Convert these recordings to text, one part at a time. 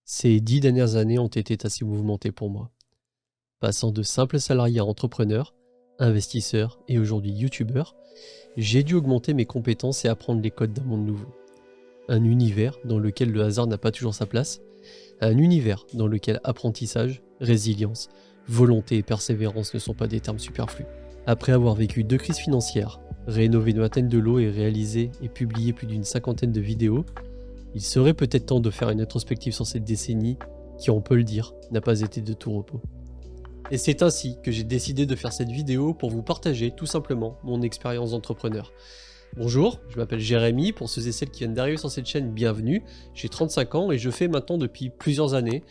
Ces 10 dernières années ont été assez mouvementées pour moi. Passant de simple salarié à entrepreneur, investisseur et aujourd'hui youtubeur, j'ai dû augmenter mes compétences et apprendre les codes d'un monde nouveau. Un univers dans lequel le hasard n'a pas toujours sa place, un univers dans lequel apprentissage, résilience, volonté et persévérance ne sont pas des termes superflus. Après avoir vécu 2 crises financières, rénové une vingtaine de lots et réalisé et publié plus d'une cinquantaine de vidéos, il serait peut-être temps de faire une rétrospective sur cette décennie qui, on peut le dire, n'a pas été de tout repos. Et c'est ainsi que j'ai décidé de faire cette vidéo pour vous partager tout simplement mon expérience d'entrepreneur. Bonjour, je m'appelle Jérémy, pour ceux et celles qui viennent d'arriver sur cette chaîne, bienvenue. J'ai 35 ans et je fais maintenant depuis plusieurs années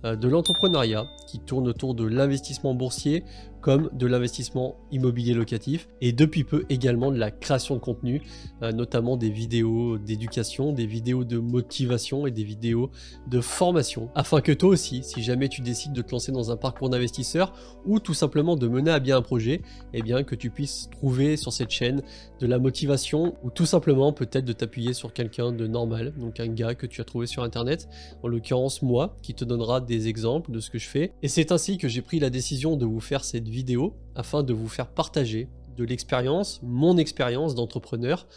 de l'entrepreneuriat qui tourne autour de l'investissement boursier comme de l'investissement immobilier locatif et depuis peu également de la création de contenu, notamment des vidéos d'éducation, des vidéos de motivation et des vidéos de formation, afin que toi aussi, si jamais tu décides de te lancer dans un parcours d'investisseur ou tout simplement de mener à bien un projet, eh bien que tu puisses trouver sur cette chaîne de la motivation ou tout simplement peut-être de t'appuyer sur quelqu'un de normal, donc un gars que tu as trouvé sur internet, en l'occurrence moi, qui te donnera des exemples de ce que je fais. Et c'est ainsi que j'ai pris la décision de vous faire cette vidéo afin de vous faire partager de l'expérience, mon expérience d'entrepreneur,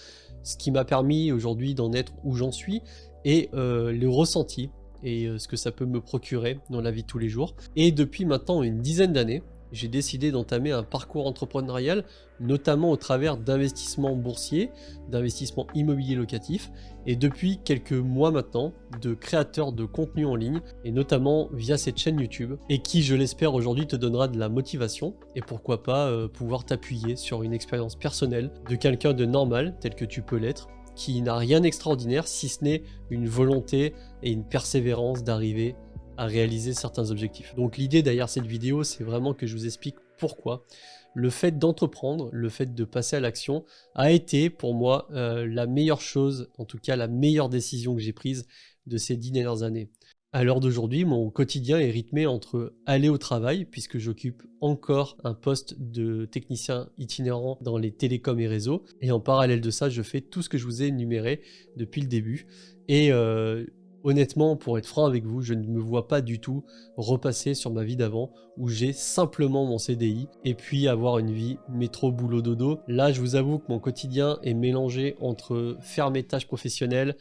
ce qui m'a permis aujourd'hui d'en être où j'en suis et les ressentis et ce que ça peut me procurer dans la vie de tous les jours. Et depuis maintenant une dizaine d'années, j'ai décidé d'entamer un parcours entrepreneurial, notamment au travers d'investissements boursiers, d'investissements immobiliers locatifs, et depuis quelques mois maintenant, de créateurs de contenu en ligne, et notamment via cette chaîne YouTube, et qui, je l'espère aujourd'hui, te donnera de la motivation, et pourquoi pas pouvoir t'appuyer sur une expérience personnelle de quelqu'un de normal, tel que tu peux l'être, qui n'a rien d'extraordinaire, si ce n'est une volonté et une persévérance d'arriver à réaliser certains objectifs. Donc l'idée derrière cette vidéo, c'est vraiment que je vous explique pourquoi le fait d'entreprendre, le fait de passer à l'action a été pour moi la meilleure chose, en tout cas la meilleure décision que j'ai prise de ces 10 dernières années. À l'heure d'aujourd'hui, mon quotidien est rythmé entre aller au travail, puisque j'occupe encore un poste de technicien itinérant dans les télécoms et réseaux, et en parallèle de ça, je fais tout ce que je vous ai énuméré depuis le début, et honnêtement, pour être franc avec vous, je ne me vois pas du tout repasser sur ma vie d'avant où j'ai simplement mon CDI et puis avoir une vie métro boulot dodo. Là, je vous avoue que mon quotidien est mélangé entre faire mes tâches professionnelles,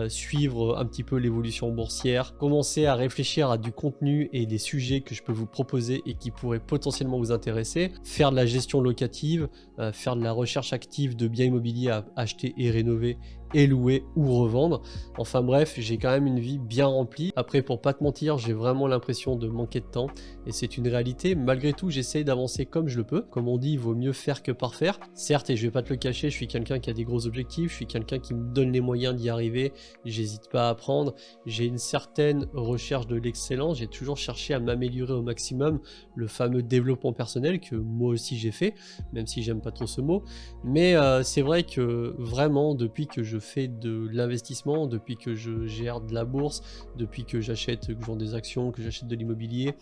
suivre un petit peu l'évolution boursière, commencer à réfléchir à du contenu et des sujets que je peux vous proposer et qui pourraient potentiellement vous intéresser, faire de la gestion locative, faire de la recherche active de biens immobiliers à acheter et rénover et louer ou revendre. Enfin bref, j'ai quand même une vie bien remplie. Après, pour pas te mentir, j'ai vraiment l'impression de manquer de temps et c'est une réalité. Malgré tout, j'essaye d'avancer comme je le peux. Comme on dit, il vaut mieux faire que parfaire. Certes, et je vais pas te le cacher, je suis quelqu'un qui a des gros objectifs, je suis quelqu'un qui me donne les moyens d'y arriver, j'hésite pas à apprendre, j'ai une certaine recherche de l'excellence, j'ai toujours cherché à m'améliorer au maximum, le fameux développement personnel que moi aussi j'ai fait, même si j'aime pas trop ce mot. Mais c'est vrai que vraiment, depuis que je fais de l'investissement, depuis que je gère de la bourse, depuis que j'achète, que je vends des actions, que j'achète de l'immobilier,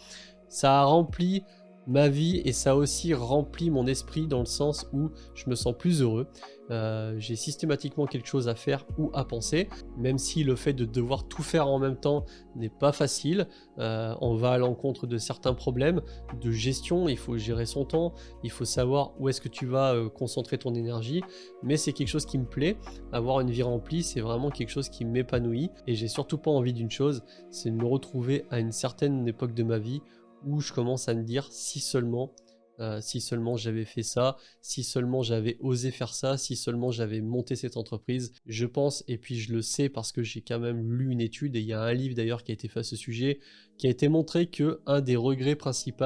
ça a rempli ma vie et ça a aussi rempli mon esprit dans le sens où je me sens plus heureux. J'ai systématiquement quelque chose à faire ou à penser, même si le fait de devoir tout faire en même temps n'est pas facile. On va à l'encontre de certains problèmes de gestion, il faut gérer son temps, il faut savoir où est-ce que tu vas concentrer ton énergie, mais c'est quelque chose qui me plaît. Avoir une vie remplie, c'est vraiment quelque chose qui m'épanouit et j'ai surtout pas envie d'une chose, c'est de me retrouver à une certaine époque de ma vie où je commence à me dire si seulement j'avais fait ça, si seulement j'avais osé faire ça, si seulement j'avais monté cette entreprise. Je pense, et puis je le sais parce que j'ai quand même lu une étude, et il y a un livre d'ailleurs qui a été fait à ce sujet, qui a été montré que un des regrets principaux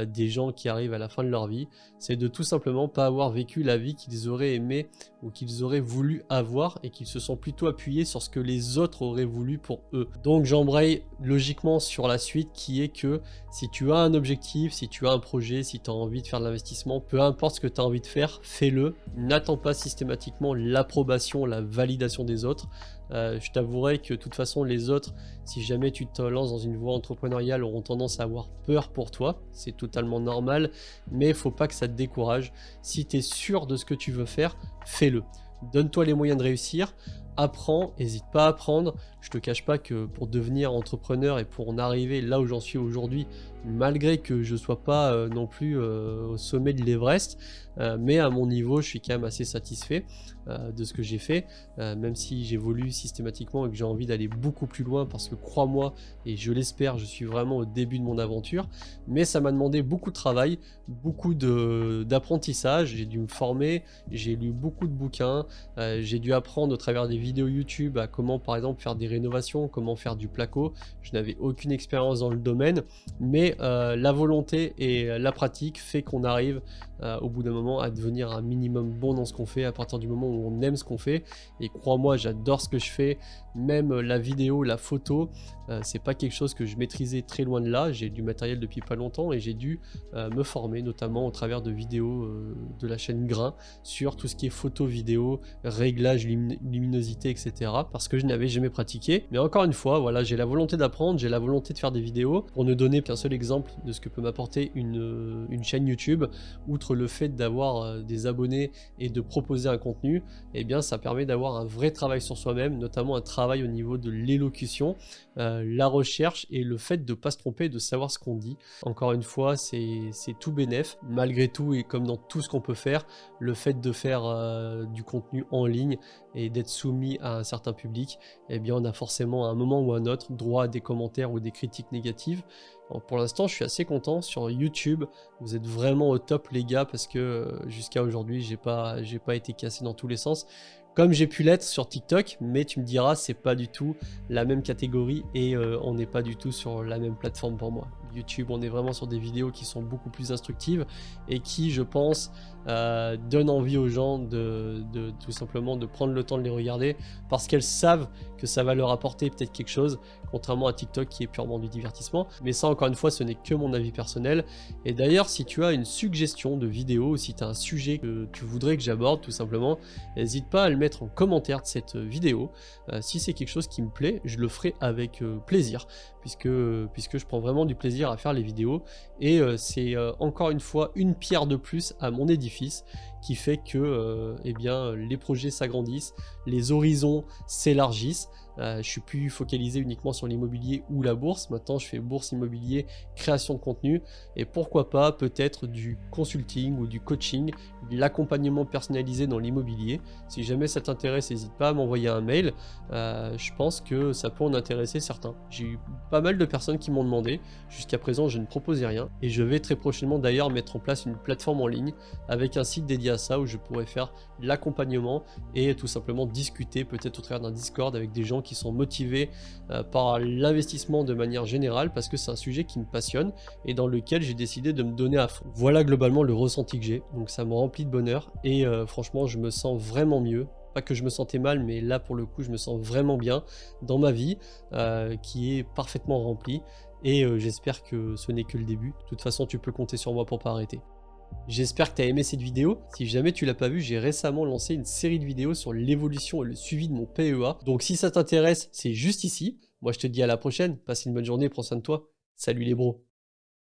des gens qui arrivent à la fin de leur vie, c'est de tout simplement pas avoir vécu la vie qu'ils auraient aimé ou qu'ils auraient voulu avoir et qu'ils se sont plutôt appuyés sur ce que les autres auraient voulu pour eux. Donc j'embraye logiquement sur la suite qui est que si tu as un objectif, si tu as un projet, si tu as envie de faire de l'investissement, peu importe ce que tu as envie de faire, fais-le. N'attends pas systématiquement l'approbation, la validation des autres. Je t'avouerai que de toute façon les autres, si jamais tu te lances dans une voie entrepreneuriale, auront tendance à avoir peur pour toi, c'est totalement normal, mais il faut pas que ça te décourage. Si tu es sûr de ce que tu veux faire, fais-le. Donne-toi les moyens de réussir. apprends, n'hésite pas à apprendre. Je te cache pas que pour devenir entrepreneur et pour en arriver là où j'en suis aujourd'hui, malgré que je sois pas non plus au sommet de l'Everest, mais à mon niveau, je suis quand même assez satisfait de ce que j'ai fait, même si j'évolue systématiquement et que j'ai envie d'aller beaucoup plus loin parce que crois-moi, et je l'espère, je suis vraiment au début de mon aventure, mais ça m'a demandé beaucoup de travail, beaucoup d'apprentissage, j'ai dû me former, j'ai lu beaucoup de bouquins, j'ai dû apprendre au travers des vidéos YouTube à comment par exemple faire des rénovations, comment faire du placo. Je n'avais aucune expérience dans le domaine, mais la volonté et la pratique fait qu'on arrive au bout d'un moment à devenir un minimum bon dans ce qu'on fait à partir du moment où on aime ce qu'on fait. Et crois-moi, j'adore ce que je fais, même la vidéo, la photo, c'est pas quelque chose que je maîtrisais très loin de là. J'ai du matériel depuis pas longtemps et j'ai dû me former notamment au travers de vidéos de la chaîne Grain sur tout ce qui est photo, vidéo, réglage, luminosité, etc. parce que je n'avais jamais pratiqué. Mais encore une fois, voilà, j'ai la volonté d'apprendre, j'ai la volonté de faire des vidéos. Pour ne donner qu'un seul exemple de ce que peut m'apporter une chaîne YouTube, outre le fait d'avoir des abonnés et de proposer un contenu, eh bien ça permet d'avoir un vrai travail sur soi-même, notamment un travail au niveau de l'élocution, la recherche et le fait de ne pas se tromper, de savoir ce qu'on dit. Encore une fois, c'est tout bénef. Malgré tout, et comme dans tout ce qu'on peut faire, le fait de faire du contenu en ligne et d'être soumis à un certain public, eh bien on a forcément à un moment ou à un autre droit à des commentaires ou des critiques négatives. Alors, pour l'instant, je suis assez content sur YouTube. Vous êtes vraiment au top les gars parce que jusqu'à aujourd'hui, j'ai pas été cassé dans tous les sens. Comme j'ai pu l'être sur TikTok, mais tu me diras, c'est pas du tout la même catégorie et on n'est pas du tout sur la même plateforme pour moi. YouTube, on est vraiment sur des vidéos qui sont beaucoup plus instructives et qui, je pense, donnent envie aux gens de tout simplement de prendre le temps de les regarder parce qu'elles savent que ça va leur apporter peut-être quelque chose, contrairement à TikTok qui est purement du divertissement. Mais ça, encore une fois, ce n'est que mon avis personnel. Et d'ailleurs, si tu as une suggestion de vidéo ou si tu as un sujet que tu voudrais que j'aborde, tout simplement, n'hésite pas à le mettre en commentaire de cette vidéo. Si c'est quelque chose qui me plaît, je le ferai avec plaisir, puisque je prends vraiment du plaisir à faire les vidéos. Et c'est encore une fois une pierre de plus à mon édifice qui fait que eh bien, les projets s'agrandissent, les horizons s'élargissent. Je suis plus focalisé uniquement sur l'immobilier ou la bourse. Maintenant, je fais bourse, immobilier, création de contenu et pourquoi pas peut-être du consulting ou du coaching, de l'accompagnement personnalisé dans l'immobilier. Si jamais ça t'intéresse, n'hésite pas à m'envoyer un mail. Je pense que ça peut en intéresser certains. J'ai eu pas mal de personnes qui m'ont demandé. Jusqu'à présent, je ne proposais rien et je vais très prochainement d'ailleurs mettre en place une plateforme en ligne avec un site dédié à ça où je pourrais faire l'accompagnement et tout simplement discuter peut-être au travers d'un Discord avec des gens qui sont motivés par l'investissement de manière générale parce que c'est un sujet qui me passionne et dans lequel j'ai décidé de me donner à fond. Voilà globalement le ressenti que j'ai, donc ça me remplit de bonheur et franchement je me sens vraiment mieux. Pas que je me sentais mal, mais là pour le coup je me sens vraiment bien dans ma vie qui est parfaitement remplie et j'espère que ce n'est que le début. De toute façon tu peux compter sur moi pour pas arrêter. J'espère que tu as aimé cette vidéo. Si jamais tu l'as pas vue, j'ai récemment lancé une série de vidéos sur l'évolution et le suivi de mon PEA. Donc si ça t'intéresse, c'est juste ici. Moi je te dis à la prochaine, passe une bonne journée, prends soin de toi. Salut les bros.